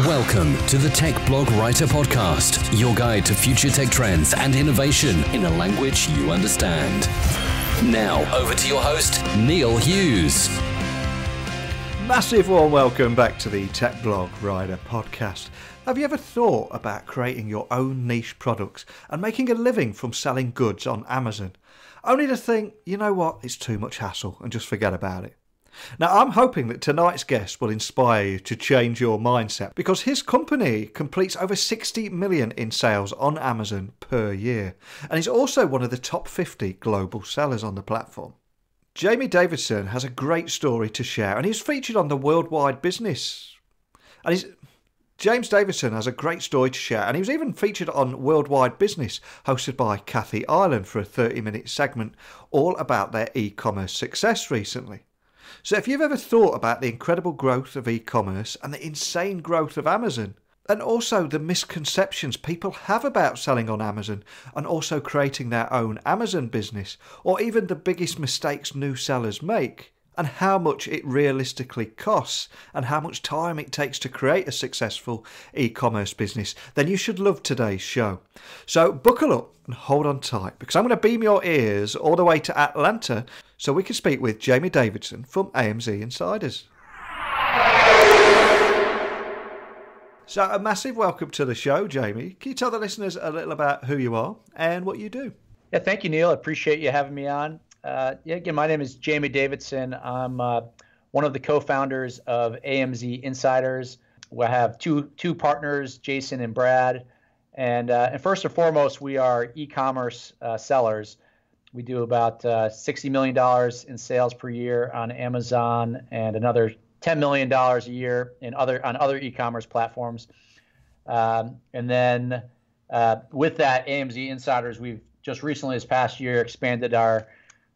Welcome to the Tech Blog Writer Podcast, your guide to future tech trends and innovation in a language you understand. Now, over to your host, Neil Hughes. Massive warm welcome back to the Tech Blog Writer Podcast. Have you ever thought about creating your own niche products and making a living from selling goods on Amazon? Only to think, you know what, it's too much hassle and just forget about it. Now, I'm hoping that tonight's guest will inspire you to change your mindset because his company completes over 60 million in sales on Amazon per year and is also one of the top 50 global sellers on the platform. Jamie Davidson has a great story to share and he's featured on the Worldwide Business. James Davidson has a great story to share and he was even featured on Worldwide Business, hosted by Kathy Ireland for a 30-minute segment all about their e-commerce success recently. So if you've ever thought about the incredible growth of e-commerce and the insane growth of Amazon, and also the misconceptions people have about selling on Amazon and also creating their own Amazon business, or even the biggest mistakes new sellers make, and how much it realistically costs and how much time it takes to create a successful e-commerce business, then you should love today's show. So buckle up and hold on tight because I'm going to beam your ears all the way to Atlanta so we can speak with Jamie Davidson from AMC Insiders. So a massive welcome to the show, Jamie. Can you tell the listeners a little about who you are and what you do? Yeah, thank you, Neil. I appreciate you having me on. Again, my name is Jamie Davidson. I'm one of the co-founders of AMC Insiders. We have two partners, Jason and Brad. And first and foremost, we are e-commerce sellers. We do about $60 million in sales per year on Amazon and another $10 million a year on other e-commerce platforms. And then with that, AMC Insiders, we've just recently this past year expanded our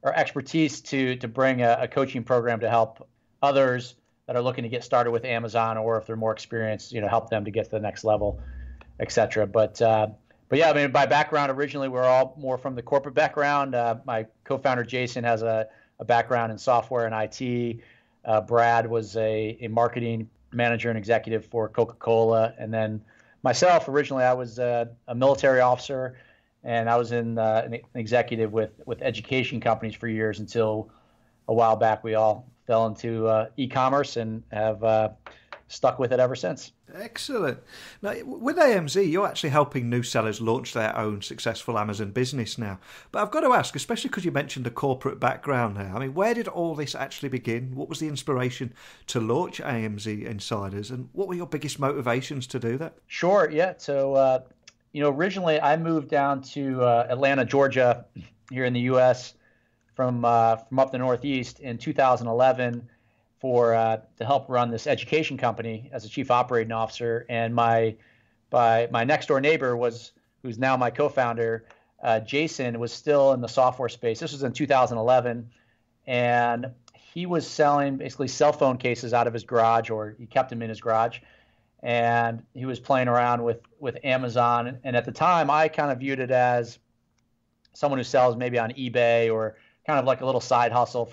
expertise to bring a coaching program to help others that are looking to get started with Amazon, or if they're more experienced, help them to get to the next level, et cetera. But yeah, I mean, by background, originally we're all more from the corporate background. My co-founder Jason has a background in software and IT. Brad was a marketing manager and executive for Coca-Cola, and then myself, originally I was a military officer. And I was an executive with education companies for years until a while back we all fell into e-commerce and have stuck with it ever since. Excellent. Now, with AMZ, you're actually helping new sellers launch their own successful Amazon business now. But I've got to ask, especially because you mentioned the corporate background there, I mean, where did all this actually begin? What was the inspiration to launch AMZ Insiders? And what were your biggest motivations to do that? Sure, yeah. So, originally I moved down to Atlanta, Georgia, here in the U.S. from up the Northeast in 2011 to help run this education company as a chief operating officer. And my next door neighbor who's now my co-founder, Jason, was still in the software space. This was in 2011, and he was selling basically cell phone cases out of his garage, or he kept them in his garage. And he was playing around with Amazon. And at the time, I kind of viewed it as someone who sells maybe on eBay or kind of like a little side hustle.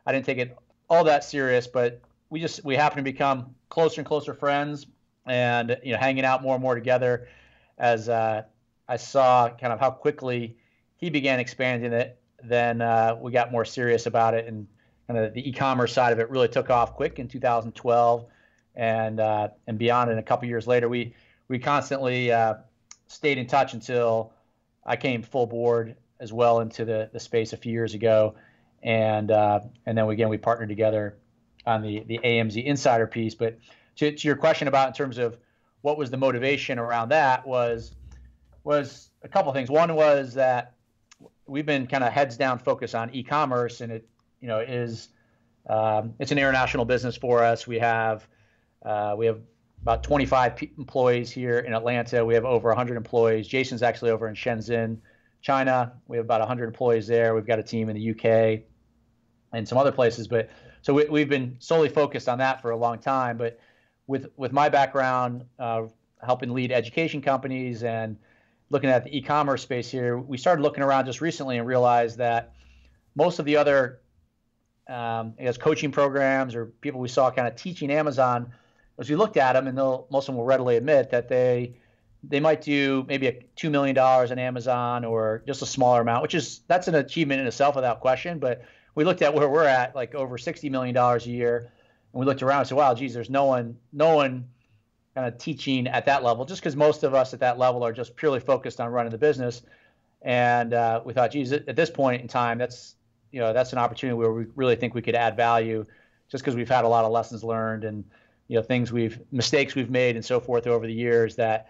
I didn't take it all that serious, but we happened to become closer and closer friends and, hanging out more and more together as I saw kind of how quickly he began expanding it. Then we got more serious about it, and kind of the e-commerce side of it really took off quick in 2012. And beyond, and a couple years later, we constantly stayed in touch until I came full board as well into the space a few years ago, and then we partnered together on the AMZ Insider piece. But to your question about in terms of what was the motivation around that was a couple of things. One was that we've been kind of heads down focused on e-commerce, and it is it's an international business for us. We have about 25 employees here in Atlanta. We have over 100 employees. Jason's actually over in Shenzhen, China. We have about 100 employees there. We've got a team in the UK and some other places. But so we've been solely focused on that for a long time. But with my background, helping lead education companies and looking at the e-commerce space here, we started looking around just recently and realized that most of the other coaching programs or people we saw kind of teaching Amazon as we looked at them, and most of them will readily admit that they might do maybe $2 million on Amazon or just a smaller amount, that's an achievement in itself without question. But we looked at where we're at, like over $60 million a year, and we looked around and said, wow, geez, there's no one kind of teaching at that level, just because most of us at that level are just purely focused on running the business. And we thought, geez, at this point in time, that's an opportunity where we really think we could add value, just because we've had a lot of lessons learned and mistakes we've made and so forth over the years that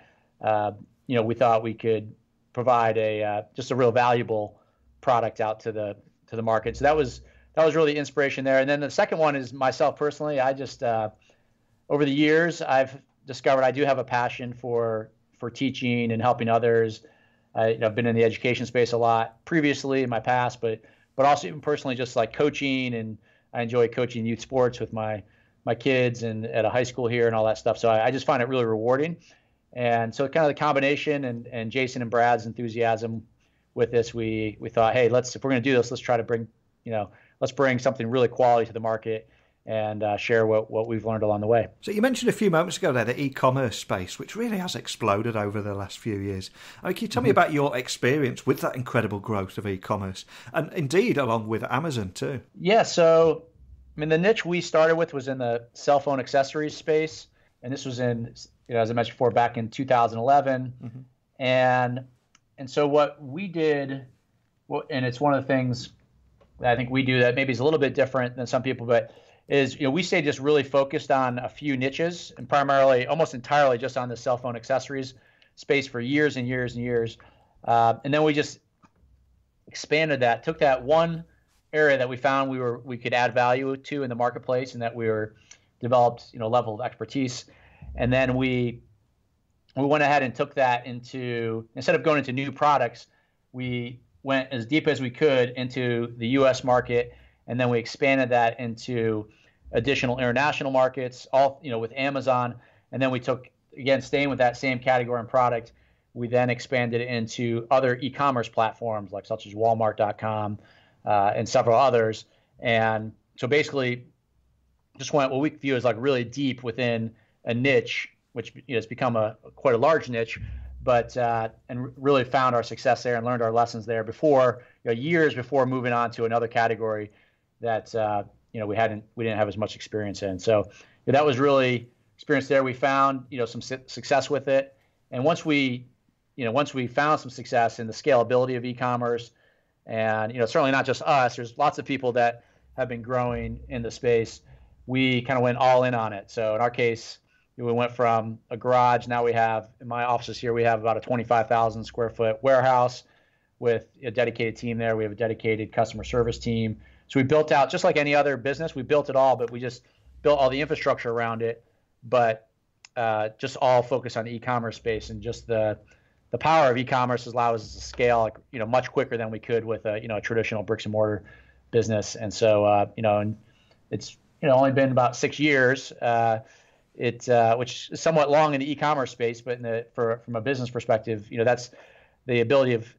we thought we could provide just a real valuable product out to the market. So that was really the inspiration there. And then the second one is myself personally. I just over the years I've discovered I do have a passion for teaching and helping others. I've been in the education space a lot previously in my past, but also even personally, just like coaching, and I enjoy coaching youth sports with my kids and at a high school here and all that stuff. So I just find it really rewarding. And so kind of the combination and Jason and Brad's enthusiasm with this, we thought, hey, if we're going to do this, let's try to bring something really quality to the market and share what we've learned along the way. So you mentioned a few moments ago there the e-commerce space, which really has exploded over the last few years. Can you tell me about your experience with that incredible growth of e-commerce, and indeed along with Amazon too? Yeah, so the niche we started with was in the cell phone accessories space, and this was in, as I mentioned before, back in 2011. Mm-hmm. And so what we did, and it's one of the things that I think we do that maybe is a little bit different than some people, but is, we stay just really focused on a few niches, and primarily, almost entirely, just on the cell phone accessories space for years and years and years. And then we just expanded that, took that one area that we found we could add value to in the marketplace, and that we were developed, level of expertise. And then we went ahead and took that into, instead of going into new products, we went as deep as we could into the U.S. market, and then we expanded that into additional international markets, all with Amazon. And then we took, again, staying with that same category and product, we then expanded it into other e-commerce platforms, like such as Walmart.com and several others. And so basically, just went what we view as like really deep within a niche, which has become quite a large niche, but and really found our success there and learned our lessons there before, years before moving on to another category that we didn't have as much experience in. So that was really experience there. We found some success with it, and once we found some success in the scalability of e-commerce, and certainly not just us. There's lots of people that have been growing in the space. We kind of went all in on it. So in our case, we went from a garage. Now we have, in my offices here, we have about a 25,000 square foot warehouse with a dedicated team there. We have a dedicated customer service team. So we built out, just like any other business, we built it all, but we just built all the infrastructure around it, but just all focused on the e-commerce space. And just the power of e-commerce has allowed us to scale, much quicker than we could with a traditional bricks and mortar business. And so, and it's only been about 6 years, which is somewhat long in the e-commerce space, but from a business perspective, that's the ability of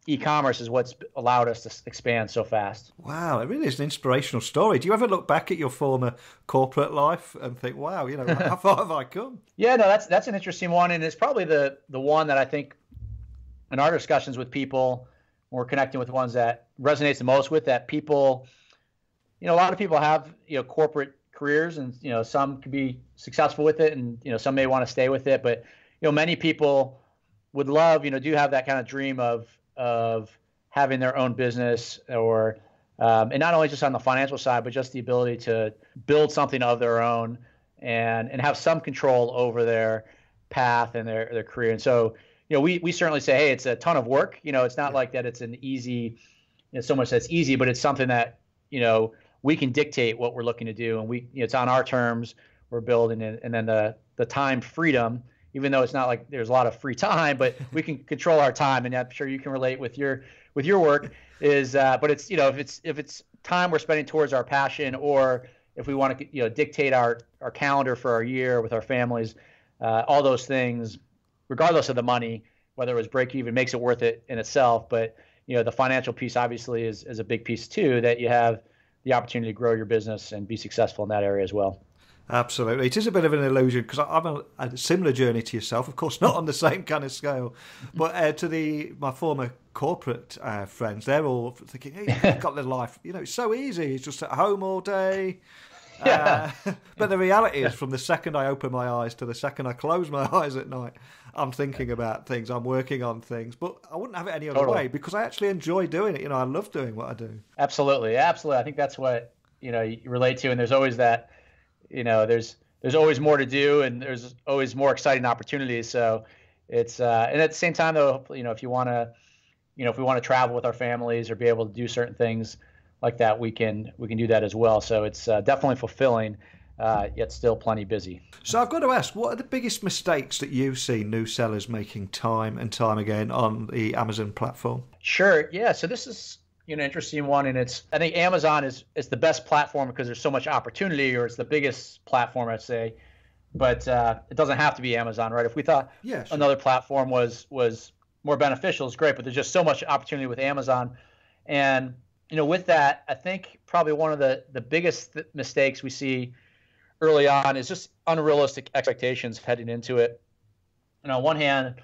e-commerce is what's allowed us to expand so fast. Wow, it really is an inspirational story. Do you ever look back at your former corporate life and think, wow, how far have I come? Yeah, no, that's an interesting one, and it's probably the one that I think in our discussions with people, when we're connecting with the ones that resonates the most with, that people, a lot of people have corporate careers, and some can be successful with it, and some may want to stay with it, but many people would love, do have that kind of dream of having their own business, or and not only just on the financial side, but just the ability to build something of their own and have some control over their path and their career. And so we certainly say, hey, it's a ton of work. It's not like that it's an easy, so much that's easy, but it's something that we can dictate what we're looking to do, and it's on our terms. We're building it, and then the time freedom, even though it's not like there's a lot of free time, but we can control our time, and I'm sure you can relate with your work. But it's if it's time we're spending towards our passion, or if we want to dictate our calendar for our year with our families, all those things, regardless of the money, whether it was break even, makes it worth it in itself. But the financial piece obviously is a big piece too, that you have the opportunity to grow your business and be successful in that area as well. Absolutely. It is a bit of an illusion because I'm on a similar journey to yourself, of course, not on the same kind of scale, but to my former corporate friends, they're all thinking, hey, you've got the life, it's so easy. It's just at home all day. Yeah. But the reality is, from the second I open my eyes to the second I close my eyes at night, I'm thinking about things, I'm working on things, but I wouldn't have it any other way because I actually enjoy doing it. I love doing what I do. Absolutely. I think that's what, you relate to. And there's always that, there's always more to do and there's always more exciting opportunities. So it's, and at the same time though, if you want to, if we want to travel with our families or be able to do certain things like that, we can do that as well. So it's definitely fulfilling, yet still plenty busy. So I've got to ask, what are the biggest mistakes that you see new sellers making time and time again on the Amazon platform? Sure. Yeah. So this is an interesting one, and I think Amazon is the best platform because there's so much opportunity, or it's the biggest platform, I'd say. But it doesn't have to be Amazon, right? If we thought another platform was more beneficial, it's great. But there's just so much opportunity with Amazon, and with that, I think probably one of the biggest mistakes we see early on is just unrealistic expectations heading into it. And on one hand,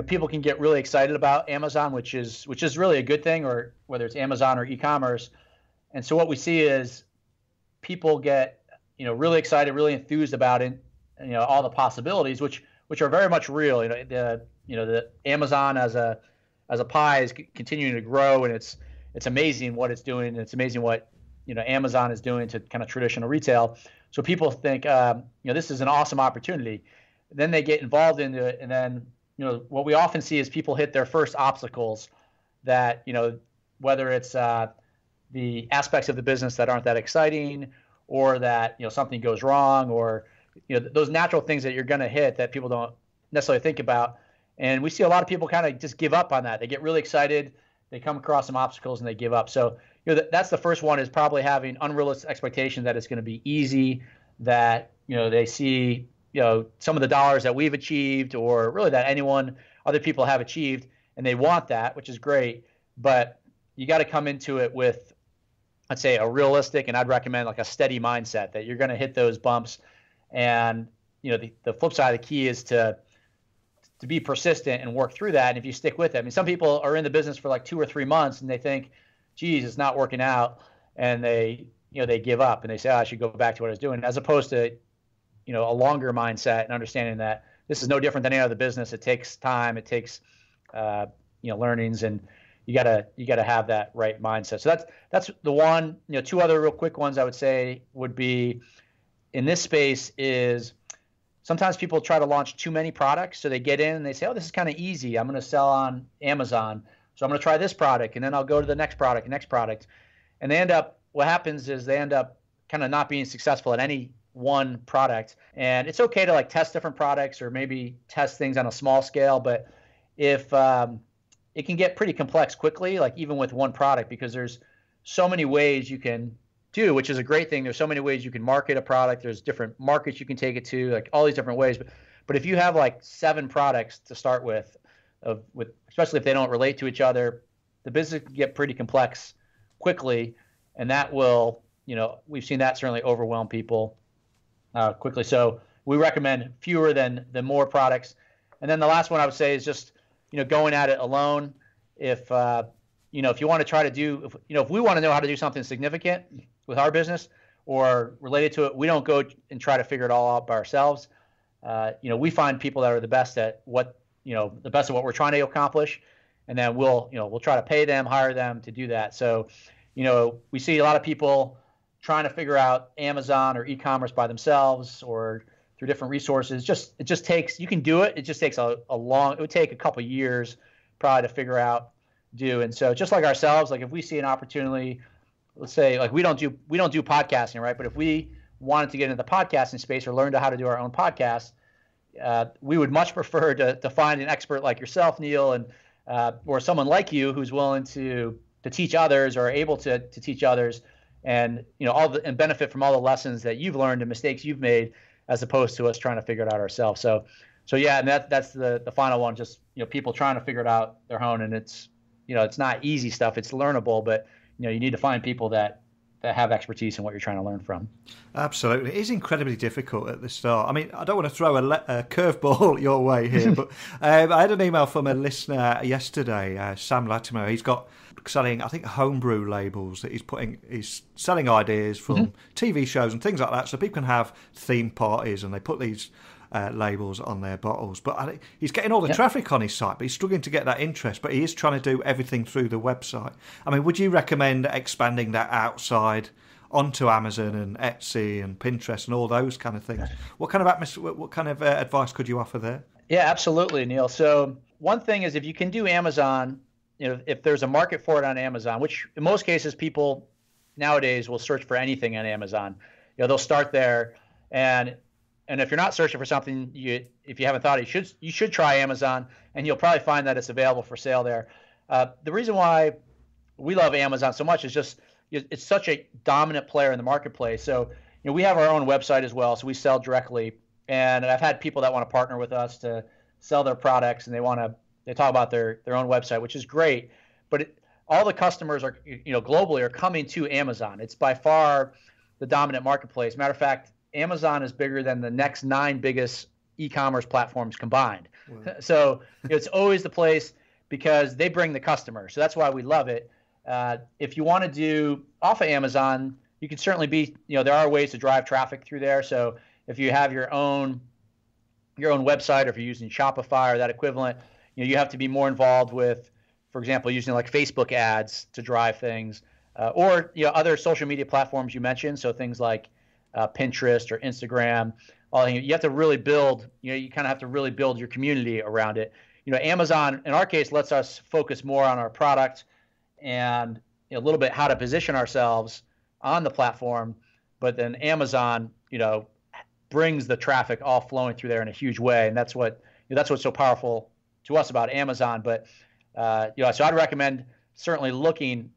people can get really excited about Amazon, which is really a good thing, or whether it's Amazon or e-commerce. And so what we see is people get really excited, really enthused about it, all the possibilities, which are very much real. The Amazon as a pie is continuing to grow, and it's amazing what it's doing. And it's amazing what Amazon is doing to kind of traditional retail. So people think this is an awesome opportunity. Then they get involved into it, and then what we often see is people hit their first obstacles that whether it's the aspects of the business that aren't that exciting, or that something goes wrong, or those natural things that you're going to hit that people don't necessarily think about. And we see a lot of people kind of just give up on that. They get really excited, they come across some obstacles, and they give up. So that's the first one, is probably having unrealistic expectations that it's going to be easy, that they see some of the dollars that we've achieved, or really that other people have achieved, and they want that, which is great. But you got to come into it with, I'd say, a realistic, and I'd recommend like a steady mindset that you're going to hit those bumps. And the flip side of the key is to be persistent and work through that. And if you stick with it, I mean, some people are in the business for like 2 or 3 months and they think, geez, it's not working out, and they give up and they say, I should go back to what I was doing, as opposed to a longer mindset and understanding that this is no different than any other business. It takes time, it takes learnings, and you gotta have that right mindset. So that's the one. Two other real quick ones I would say would be in this space is sometimes people try to launch too many products. So they get in and they say, oh, this is kind of easy, I'm going to sell on Amazon, so I'm going to try this product, and then I'll go to the next product. And what happens is they end up kind of not being successful at any one product. And it's okay to like test different products or maybe test things on a small scale, but if it can get pretty complex quickly, like even with one product, because there's so many ways you can do, which is a great thing. There's so many ways you can market a product. There's different markets you can take it to, like all these different ways. But if you have like 7 products to start with, especially if they don't relate to each other, the business can get pretty complex quickly, and that will, we've seen that certainly overwhelm people quickly. So we recommend fewer than more products. And then the last one I would say is just, going at it alone. If you want to try to do, if we want to know how to do something significant with our business or related to it, we don't go and try to figure it all out by ourselves. We find people that are the best at what we're trying to accomplish, and then we'll try to pay them, hire them to do that. So, we see a lot of people trying to figure out Amazon or e-commerce by themselves or through different resources. It just takes, you can do it. It just takes it would take a couple of years probably to figure out, do. And so just like ourselves, like if we see an opportunity, let's say like we don't do podcasting, right? But if we wanted to get into the podcasting space or learn how to do our own podcast, we would much prefer to find an expert like yourself, Neil, and or someone like you who's willing to teach others or able to teach others, and and benefit from all the lessons that you've learned and mistakes you've made, as opposed to us trying to figure it out ourselves. So yeah, and that's the final one. Just people trying to figure it out their own, and it's it's not easy stuff. It's learnable, but you need to find people that have expertise in what you're trying to learn from. Absolutely. It is incredibly difficult at the start. I mean, I don't want to throw a curveball your way here, but I had an email from a listener yesterday, Sam Latimer. He's got selling, I think, homebrew labels that he's selling ideas from TV shows and things like that, so people can have theme parties and they put these labels on their bottles. But he's getting all the traffic on his site, but he's struggling to get that interest. But he is trying to do everything through the website. I mean, would you recommend expanding that outside onto Amazon and Etsy and Pinterest and all those kind of things? What kind of advice could you offer there? Yeah, absolutely, Neil. So one thing is, if you can do Amazon, if there's a market for it on Amazon, which in most cases people nowadays will search for anything on Amazon, they'll start there, and if you're not searching for something, if you haven't thought it, you should try Amazon, and you'll probably find that it's available for sale there. The reason why we love Amazon so much is just it's such a dominant player in the marketplace. So we have our own website as well, so we sell directly, and I've had people that want to partner with us to sell their products, and they talk about their own website, which is great, but all the customers are globally are coming to Amazon. It's by far the dominant marketplace. Matter of fact, Amazon is bigger than the next 9 biggest e-commerce platforms combined. Wow. So it's always the place because they bring the customer. So that's why we love it. If you want to do off of Amazon, you can certainly there are ways to drive traffic through there. So if you have your own website, or if you're using Shopify or that equivalent, you have to be more involved with, for example, using like Facebook ads to drive things, or other social media platforms you mentioned. So things like Pinterest or Instagram. You have to really build. You kind of have to really build your community around it. Amazon, in our case, lets us focus more on our product and a little bit how to position ourselves on the platform. But then Amazon, brings the traffic all flowing through there in a huge way, and that's what's so powerful to us about Amazon. But so I'd recommend certainly looking,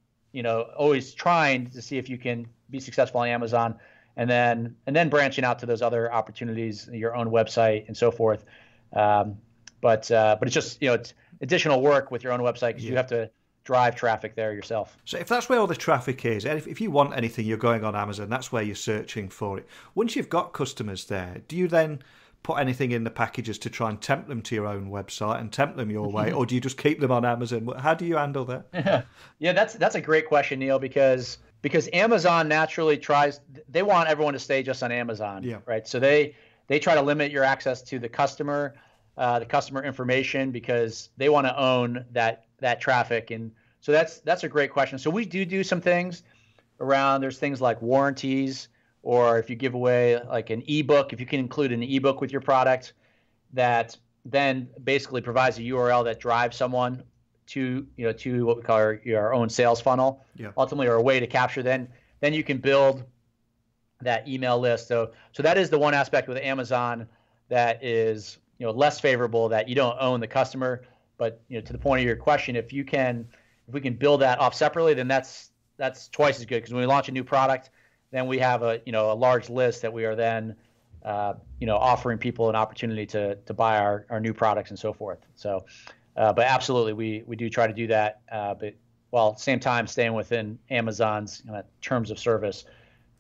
always trying to see if you can be successful on Amazon, and then branching out to those other opportunities, your own website and so forth. But it's just it's additional work with your own website because you have to drive traffic there yourself. So if that's where all the traffic is, and if you want anything, you're going on Amazon, that's where you're searching for it. Once you've got customers there, do you then put anything in the packages to try and tempt them to your own website and tempt them your way, or do you just keep them on Amazon? How do you handle that? Yeah, that's a great question, Neil, because Amazon naturally they want everyone to stay just on Amazon, right? So they try to limit your access to the customer information because they want to own that traffic. And so that's a great question. So we do some things around, there's things like warranties, or if you give away like an ebook, if you can include an ebook with your product, that then basically provides a URL that drives someone to what we call our own sales funnel, ultimately, or a way to capture. Then you can build that email list. So that is the one aspect with Amazon that is less favorable, that you don't own the customer. But to the point of your question, if we can build that off separately, then that's twice as good, because when we launch a new product, then we have a large list that we are then offering people an opportunity to buy our new products and so forth. So but absolutely we do try to do that, but while at the same time staying within Amazon's terms of service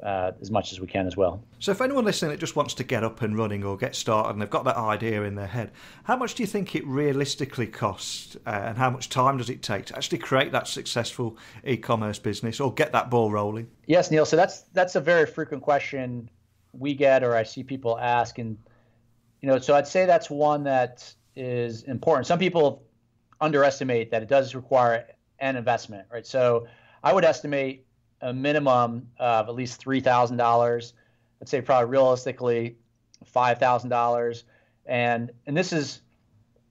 as much as we can as well. So if anyone listening that just wants to get up and running or get started and they've got that idea in their head, how much do you think it realistically costs, and how much time does it take to actually create that successful e-commerce business or get that ball rolling? Yes, Neil. So that's a very frequent question we get, or I see people ask, and so I'd say that's one that is important. Some people underestimate that it does require an investment, right? So I would estimate a minimum of at least $3,000. I'd say probably realistically $5,000. And this is,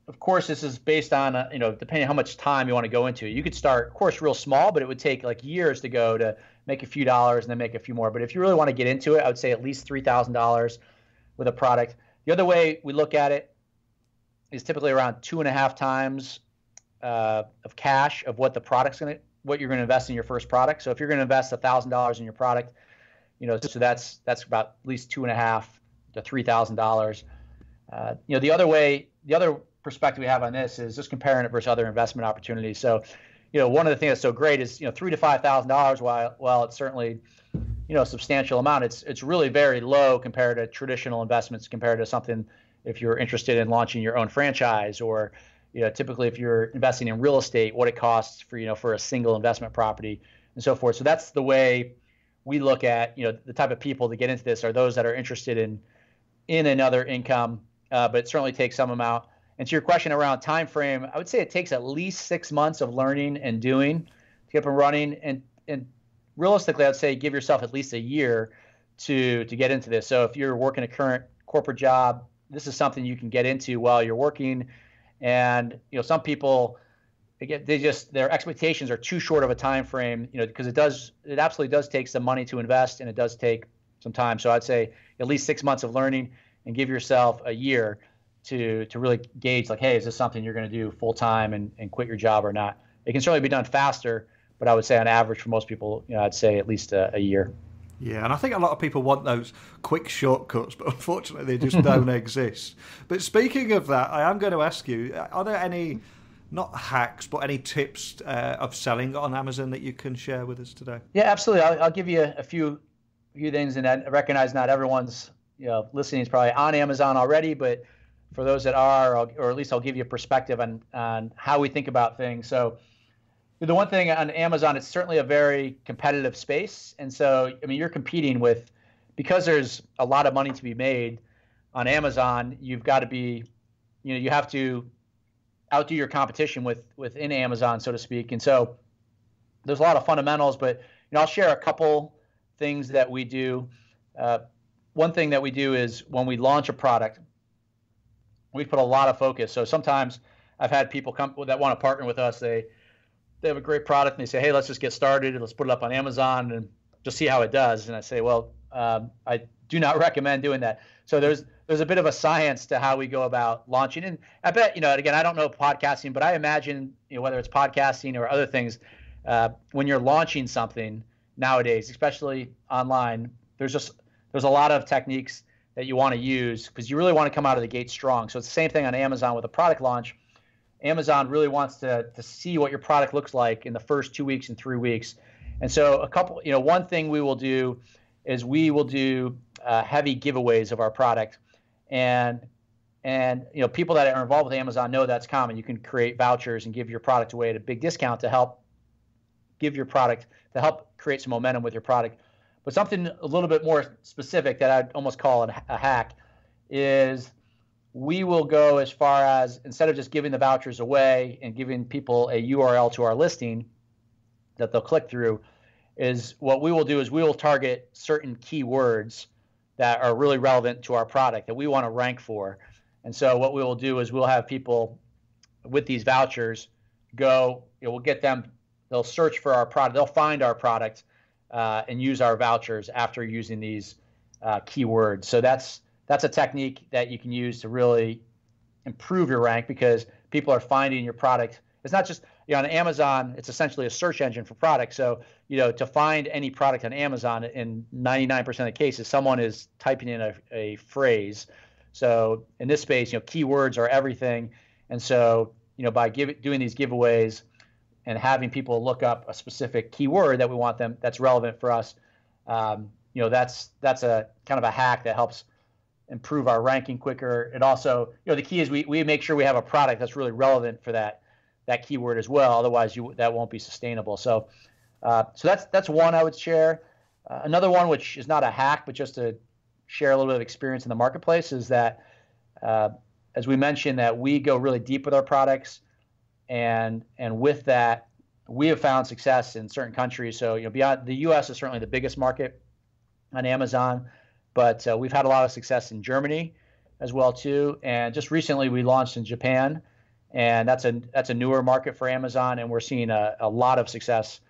of course, this is based on, depending on how much time you want to go into it. You could start, of course, real small, but it would take like years to go to make a few dollars and then make a few more. But if you really want to get into it, I would say at least $3,000 with a product. The other way we look at it is typically around 2.5 times of cash of what you're going to invest in your first product. So if you're going to invest $1,000 in your product, so that's about at least $2.5 to $3,000. The other perspective we have on this is just comparing it versus other investment opportunities. So, one of the things that's so great is, $3,000 to $5,000, while it's certainly, a substantial amount, it's really very low compared to traditional investments, compared to something if you're interested in launching your own franchise, or, typically if you're investing in real estate, what it costs for a single investment property and so forth. So that's the way we look at, the type of people that get into this are those that are interested in another income, but it certainly takes some amount. And to your question around time frame, I would say it takes at least 6 months of learning and doing to get up and running. And realistically, I'd say give yourself at least a year to get into this. So if you're working a current corporate job, this is something you can get into while you're working. And some people, again, their expectations are too short of a time frame, because it absolutely does take some money to invest, and it does take some time. So I'd say at least 6 months of learning, and give yourself a year to really gauge, like, hey, is this something you're going to do full time and quit your job or not? It can certainly be done faster, but I would say on average for most people, I'd say at least a year. Yeah, and I think a lot of people want those quick shortcuts, but unfortunately they just don't exist. But speaking of that, I am going to ask you, are there any, not hacks, but any tips of selling on Amazon that you can share with us today? Yeah, absolutely. I'll give you a few things, and I recognize not everyone's listening is probably on Amazon already, but for those that are, or at least I'll give you a perspective on how we think about things. So the one thing on Amazon, it's certainly a very competitive space. And so, you're competing with, because there's a lot of money to be made on Amazon, you've got to be, you have to outdo your competition within Amazon, so to speak. And so there's a lot of fundamentals, but I'll share a couple things that we do. One thing that we do is when we launch a product, we put a lot of focus. So sometimes I've had people come that want to partner with us. They have a great product and they say, hey, let's just get started and let's put it up on Amazon and just see how it does. And I say, well, I do not recommend doing that. So there's a bit of a science to how we go about launching. And I bet, again, I don't know podcasting, but I imagine, whether it's podcasting or other things, when you're launching something nowadays, especially online, there's a lot of techniques that you want to use because you really want to come out of the gate strong. So it's the same thing on Amazon with a product launch. Amazon really wants to see what your product looks like in the first 2 weeks and 3 weeks. And so one thing we will do is we will do heavy giveaways of our product. And people that are involved with Amazon know that's common. You can create vouchers and give your product away at a big discount to help create some momentum with your product. But something a little bit more specific that I'd almost call a hack is we will go as far as, instead of just giving the vouchers away and giving people a URL to our listing that they'll click through, is what we will do is we will target certain keywords that are really relevant to our product that we want to rank for. And so what we will do is we'll have people with these vouchers go, we'll get them, they'll search for our product, they'll find our product and use our vouchers after using these keywords. So that's a technique that you can use to really improve your rank because people are finding your product. It's not just, on Amazon, it's essentially a search engine for products. So, to find any product on Amazon, in 99% of the cases, someone is typing in a phrase. So in this space, keywords are everything. And so, by doing these giveaways and having people look up a specific keyword that we want them, that's relevant for us, that's a kind of a hack that helps improve our ranking quicker. It also, the key is we make sure we have a product that's really relevant for that keyword as well. Otherwise, that won't be sustainable. So that's one I would share. Another one, which is not a hack, but just to share a little bit of experience in the marketplace, is that as we mentioned, that we go really deep with our products, and with that, we have found success in certain countries. So beyond the U.S. is certainly the biggest market on Amazon, but we've had a lot of success in Germany as well too. And just recently, we launched in Japan. And that's a newer market for Amazon, and we're seeing a lot of success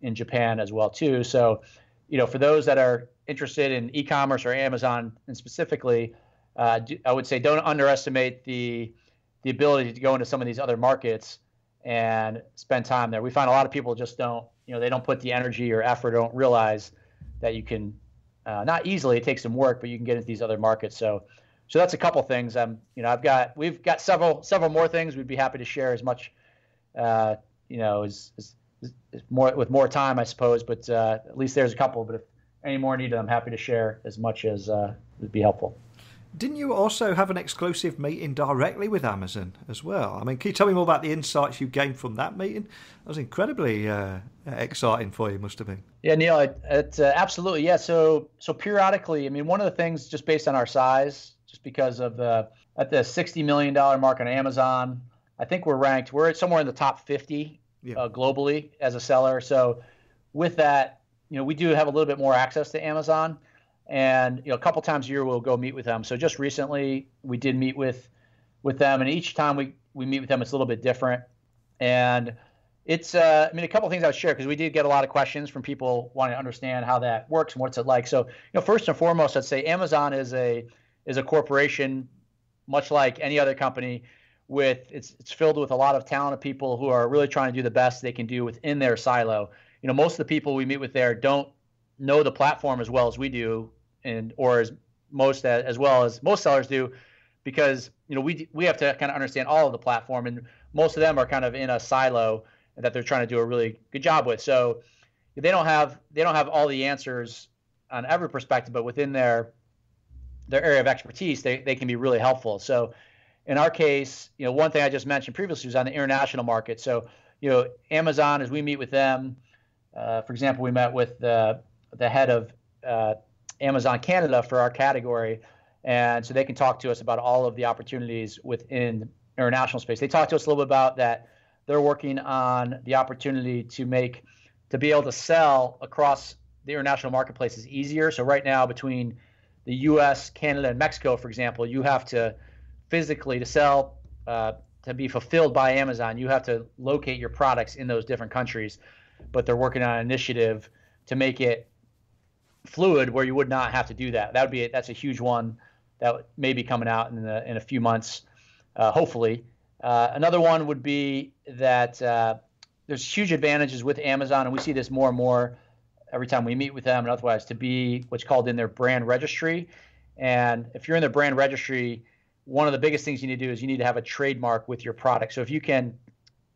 in Japan as well too. So, for those that are interested in e-commerce or Amazon, and specifically, I would say don't underestimate the ability to go into some of these other markets and spend time there. We find a lot of people just don't, they don't put the energy or effort, don't realize that you can not easily. It takes some work, but you can get into these other markets. So that's a couple things. We've got several more things. We'd be happy to share as much, is more with more time, I suppose. But at least there's a couple. But if any more needed, I'm happy to share as much as would be helpful. Didn't you also have an exclusive meeting directly with Amazon as well? I mean, can you tell me more about the insights you gained from that meeting? That was incredibly exciting for you, must have been. Yeah, Neil, it absolutely. Yeah. So periodically, I mean, one of the things just based on our size, just because of at the $60 million mark on Amazon, I think we're somewhere in the top 50 globally as a seller. So with that, we do have a little bit more access to Amazon. And a couple times a year we'll go meet with them. So just recently we did meet with them, and each time we meet with them, it's a little bit different. And it's a couple things I would share, because we did get a lot of questions from people wanting to understand how that works and what's it like. So first and foremost, I'd say Amazon is a corporation, much like any other company. It's filled with a lot of talented people who are really trying to do the best they can do within their silo. Most of the people we meet with there don't know the platform as well as we do, or as well as most sellers do, because we have to kind of understand all of the platform, and most of them are kind of in a silo that they're trying to do a really good job with. So they don't have all the answers on every perspective, but within their area of expertise, they can be really helpful. So in our case, one thing I just mentioned previously was on the international market. So Amazon, as we meet with them, for example, we met with the head of Amazon Canada for our category, and so they can talk to us about all of the opportunities within international space. They talked to us a little bit about that. They're working on the opportunity to be able to sell across the international marketplaces easier. So right now, between the U.S., Canada, and Mexico, for example, you have to physically, to sell, to be fulfilled by Amazon, you have to locate your products in those different countries. But they're working on an initiative to make it fluid where you would not have to do that. That's a huge one that may be coming out in a few months, hopefully. Another one would be that there's huge advantages with Amazon, and we see this more and more every time we meet with them and otherwise, to be what's called in their brand registry. And if you're in their brand registry, one of the biggest things you need to do is you need to have a trademark with your product. So if you can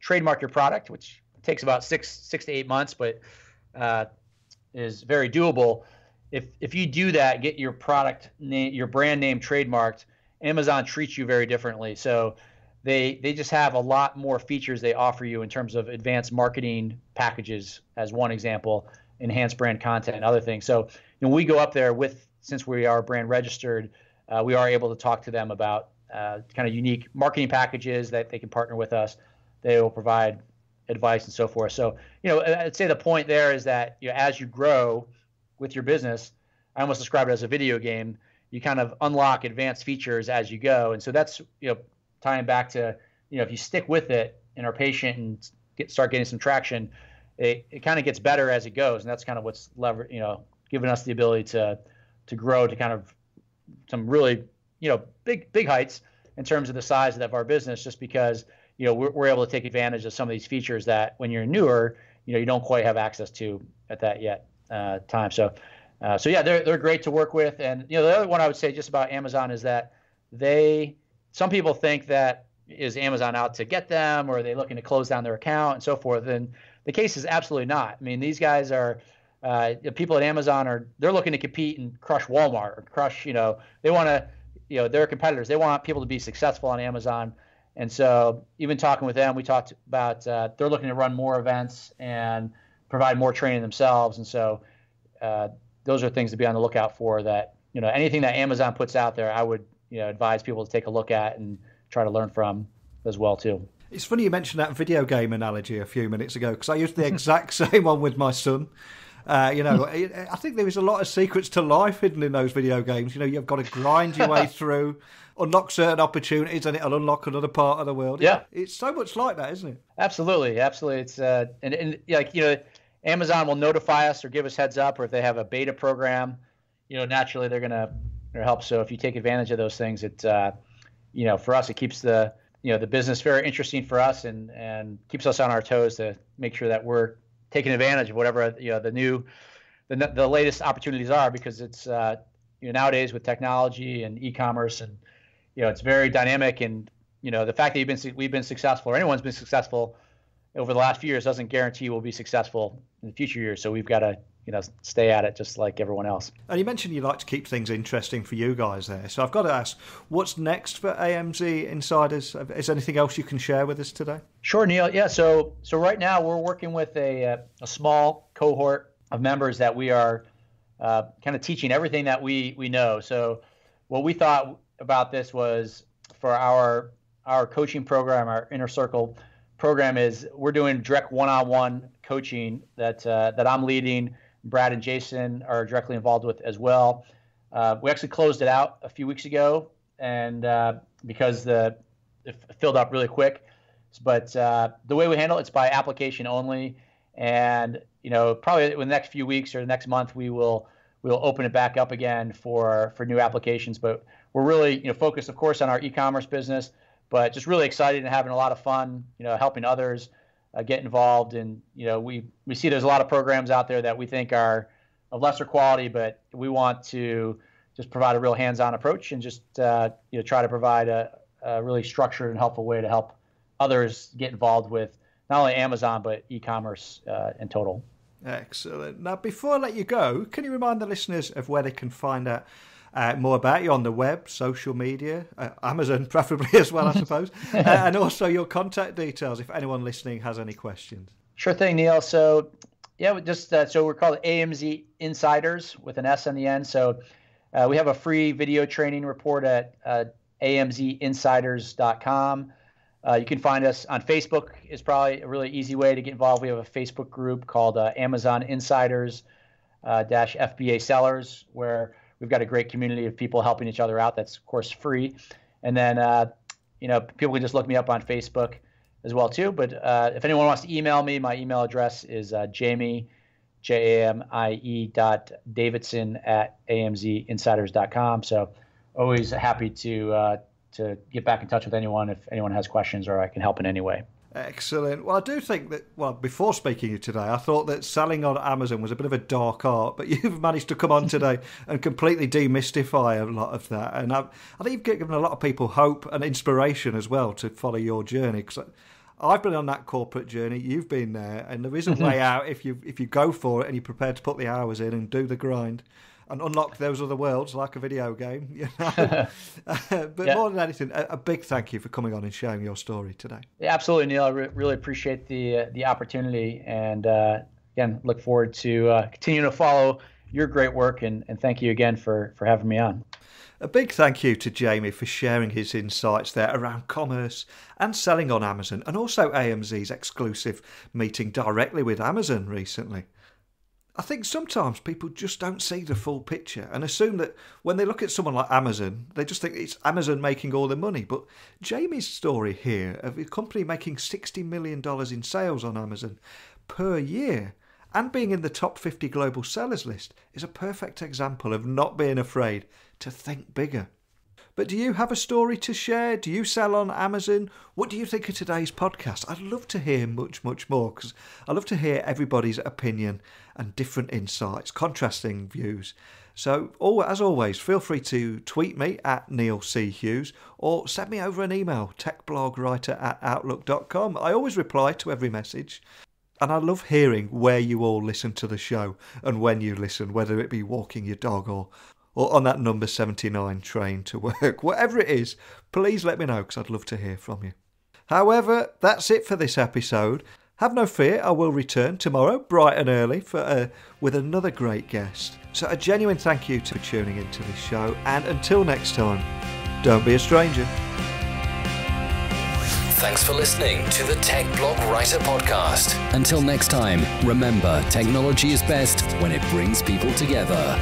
trademark your product, which takes about six to 8 months, but is very doable. If you do that, get your product name, your brand name trademarked, Amazon treats you very differently. So they just have a lot more features they offer you in terms of advanced marketing packages, as one example, enhanced brand content and other things. So we go up there since we are brand registered, we are able to talk to them about kind of unique marketing packages that they can partner with us. They will provide advice and so forth. So, I'd say the point there is that as you grow with your business, I almost describe it as a video game. You kind of unlock advanced features as you go, and so that's tying back to if you stick with it and are patient and start getting some traction, it kind of gets better as it goes, and that's kind of what's giving us the ability to grow to kind of some really big heights in terms of the size of our business, just because we're able to take advantage of some of these features that when you're newer, you don't quite have access to at that time. So yeah, they're great to work with. And the other one I would say just about Amazon is that some people think that is Amazon out to get them, or are they looking to close down their account and so forth. And the case is absolutely not. I mean, these guys are people at Amazon they're looking to compete and crush Walmart or crush. They want to they're competitors. They want people to be successful on Amazon. And so even talking with them, we talked about they're looking to run more events and provide more training themselves. And so those are things to be on the lookout for, that anything that Amazon puts out there, I would advise people to take a look at and try to learn from as well too. It's funny you mentioned that video game analogy a few minutes ago, because I used the exact same one with my son. I think there is a lot of secrets to life hidden in those video games. You've got to grind your way through, unlock certain opportunities, and it'll unlock another part of the world. Yeah, it's so much like that, isn't it? Absolutely. It's Amazon will notify us or give us heads up, or if they have a beta program, naturally they're going to help. So if you take advantage of those things, it for us, it keeps the business very interesting for us and keeps us on our toes to make sure that we're taking advantage of whatever the latest opportunities are, because it's nowadays with technology and e-commerce, and it's very dynamic. And the fact that we've been successful, or anyone's been successful over the last few years doesn't guarantee we'll be successful in the future years. So we've got to, stay at it just like everyone else. And you mentioned you like to keep things interesting for you guys there. So I've got to ask, what's next for AMC Insiders? Is there anything else you can share with us today? Sure, Neil. Yeah. So right now we're working with a small cohort of members that we are kind of teaching everything that we know. So what we thought about this was for our coaching program, our Inner Circle program, is we're doing direct one-on-one coaching that I'm leading. Brad and Jason are directly involved with as well. We actually closed it out a few weeks ago, and because it filled up really quick. But the way we handle it's by application only, and probably in the next few weeks or the next month we'll open it back up again for new applications. But we're really focused, of course, on our e-commerce business, but just really excited and having a lot of fun, helping others get involved. And we see there's a lot of programs out there that we think are of lesser quality, but we want to just provide a real hands-on approach and just try to provide a really structured and helpful way to help others get involved with not only Amazon but e-commerce in total. Excellent. Now, before I let you go, can you remind the listeners of where they can find out more about you on the web, social media, Amazon preferably as well, I suppose, and also your contact details if anyone listening has any questions? Sure thing, Neil. So, yeah, so we're called AMC Insiders with an S on the end. So we have a free video training report at amzinsiders.com. You can find us on Facebook. Is probably a really easy way to get involved. We have a Facebook group called Amazon Insiders FBA Sellers, where we've got a great community of people helping each other out. That's, of course, free. And then, people can just look me up on Facebook as well, too. But if anyone wants to email me, my email address is Jamie, Jamie.Davidson@amzinsiders.com. So always happy to get back in touch with anyone if anyone has questions or I can help in any way. Excellent. Well, I do think that, before speaking to you today, I thought that selling on Amazon was a bit of a dark art, but you've managed to come on today and completely demystify a lot of that. And I think you've given a lot of people hope and inspiration as well to follow your journey, because I've been on that corporate journey, you've been there, and there is a way out if you go for it and you're prepared to put the hours in and do the grind and unlock those other worlds like a video game. But more than anything, a big thank you for coming on and sharing your story today. Yeah, absolutely, Neil. I really appreciate the opportunity, and again, look forward to continuing to follow your great work, and thank you again for having me on. A big thank you to Jamie for sharing his insights there around commerce and selling on Amazon, and also AMZ's exclusive meeting directly with Amazon recently. I think sometimes people just don't see the full picture and assume that when they look at someone like Amazon, they just think it's Amazon making all the money. But Jamie's story here of a company making $60 million in sales on Amazon per year and being in the top 50 global sellers list is a perfect example of not being afraid to think bigger. But do you have a story to share? Do you sell on Amazon? What do you think of today's podcast? I'd love to hear much, much more, because I love to hear everybody's opinion and different insights, contrasting views. So, as always, feel free to tweet me at Neil C. Hughes or send me over an email, techblogwriter@outlook.com. I always reply to every message. And I love hearing where you all listen to the show and when you listen, whether it be walking your dog or on that number 79 train to work. Whatever it is, please let me know, because I'd love to hear from you. However, that's it for this episode. Have no fear, I will return tomorrow, bright and early, with another great guest. So a genuine thank you for tuning into this show, and until next time, don't be a stranger. Thanks for listening to the Tech Blog Writer Podcast. Until next time, remember, technology is best when it brings people together.